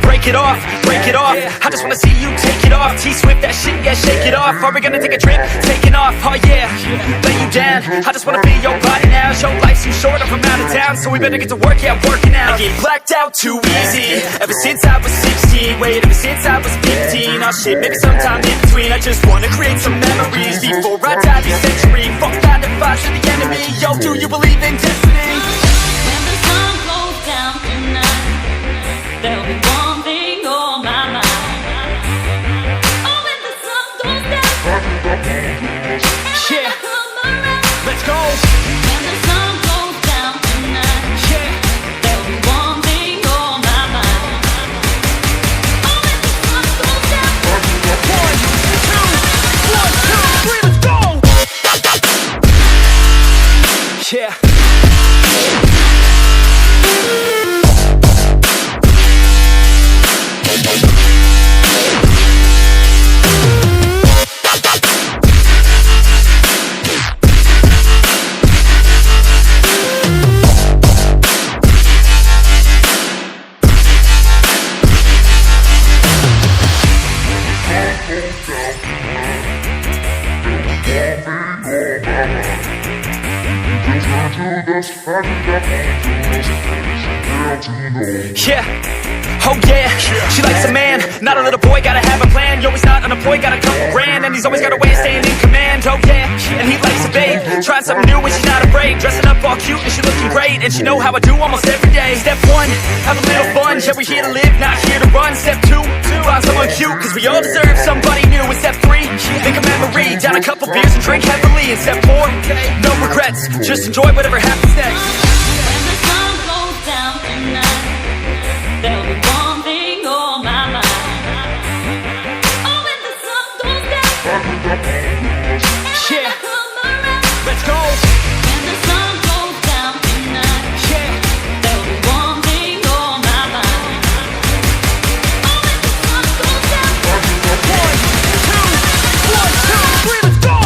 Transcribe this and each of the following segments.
Break it off, break it off. I just wanna see you take it off. T-Swift, that shit, yeah, shake it off. Are we gonna take a trip? Taking off, oh yeah. Lay you down, I just wanna be your body now. Your life's too short, I'm from out of town, so we better get to work, yeah, working out. I get blacked out too easy, ever since I was 16. Wait, ever since I was 15. Oh shit, maybe sometime in between. I just wanna create some memories before I die this century. Fuck 9 to 5 to the enemy. Yo, do you believe in destiny? When the sun goes down tonight, there'll be one thing on my mind. Oh, when the sun goes down, yeah, let's go. when the sun goes down tonight, Yeah, there'll be one thing on my mind. Oh, when the sun goes down, 1, 2, 1, 2, 3, let's go. Yeah. Yeah, oh yeah, she likes a man, not a little boy, gotta have a plan. Yo, he's not unemployed, got a couple grand, and he's always got a way of staying in command. Oh yeah, and he likes a babe, trying something new and she's not afraid. Dressing up all cute and she looking great, and she know how I do almost every day. Step 1, have a little fun, yeah, we're here to live, not here to run. Step 2, find someone cute, cause we all deserve somebody new. And step 3, make a memory, down a couple beers and drink heavily. And step 4, no regrets, just enjoy whatever happens next. when the sun goes down tonight, there'll be one thing on my mind. Oh, when the sun goes down, Yeah, come around. let's go. When the sun goes down tonight, Yeah, there'll be one thing on my mind. Oh, when the sun goes down, 1, 2, 1, 2, 3, let's go.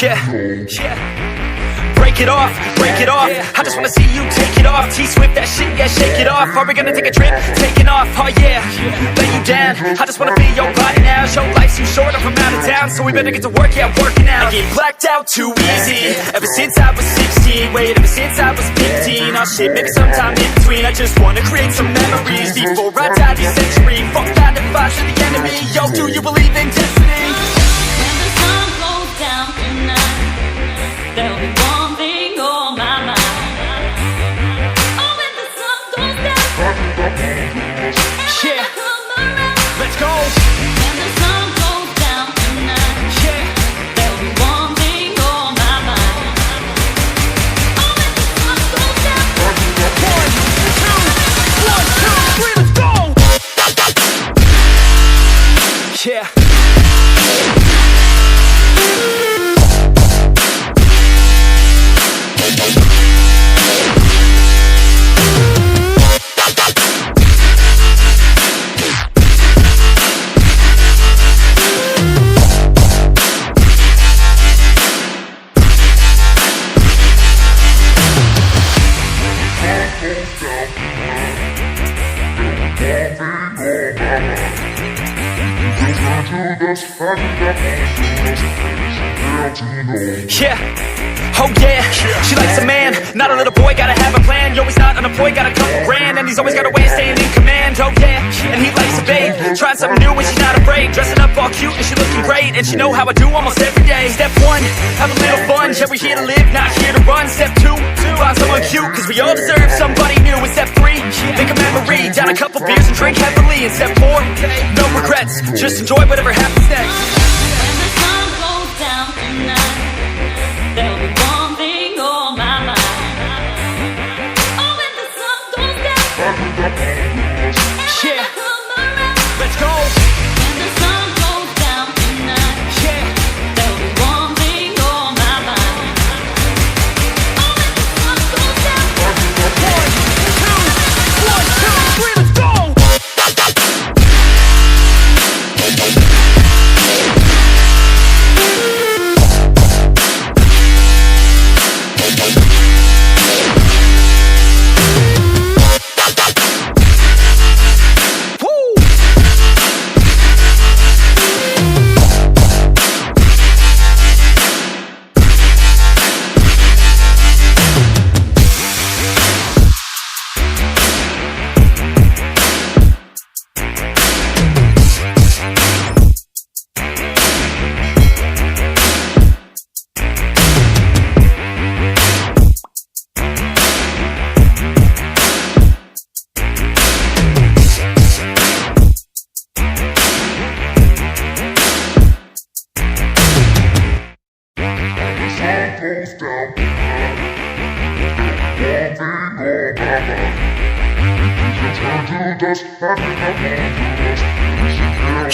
Yeah, break it off, break it off. I just wanna see you take it off. T-Swift, that shit, yeah, shake it off. Are we gonna take a trip? Taking off, oh yeah. Lay you down, I just wanna be your body now. Your life's too short, I'm from out of town, so we better get to work, yeah, working out. I get blacked out too easy, ever since I was 16. Wait, ever since I was 15. Oh shit, maybe sometime in between. I just wanna create some memories before I die this century. Fuck 9 to 5 to the enemy. Yo, do you believe in destiny? when the sun goes down tonight, there'll be one thing on my mind. Oh, when the sun goes down, Yeah, come around. let's go. When the sun goes down tonight, Yeah, there'll be one thing on my mind. Oh, when the sun goes down, 1, 2, 1, 2, 3, let's go. Yeah. Yeah, oh yeah, she likes a man, not a little boy, gotta have a plan. Yo, he's not unemployed, got a couple grand, and he's always got a way of staying in command. Oh yeah, and he likes a babe, trying something new and she's not afraid. Dressing up all cute and she looking great, and she know how I do almost every day. Step one, have a little fun, yeah, we're here to live, not here to run. Step two, find someone cute, cause we all deserve somebody new. And step three, think of memory, down a couple beers and drink heavily. And step four, no regrets, just enjoy whatever happens next. When the sun goes down tonight, there'll be one thing on my mind. Oh, when the sun goes down, Yeah, come around. let's go. When the sun goes down tonight, Yeah, there'll be one thing on my mind. Oh, when the sun goes down, 1, 2, 3, let's go.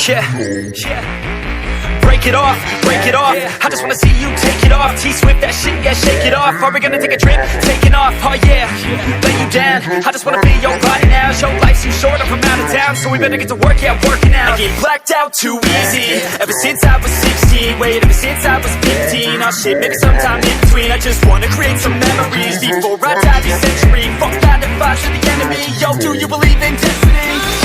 Yeah, break it off, break it off. I just wanna see you take it off. T-Swift, that shit, yeah, shake it off. Are we gonna take a trip? Taking off, oh yeah, lay you down. I just wanna be your body now. Your life's too short, I'm from out of town, so we better get to work, yeah, working out. I get blacked out too easy, ever since I was 16. Wait, ever since I was 15. Oh shit, maybe sometime in between. I just wanna create some memories before I die this century. Fuck 9 to 5 to the enemy. Yo, do you believe in destiny?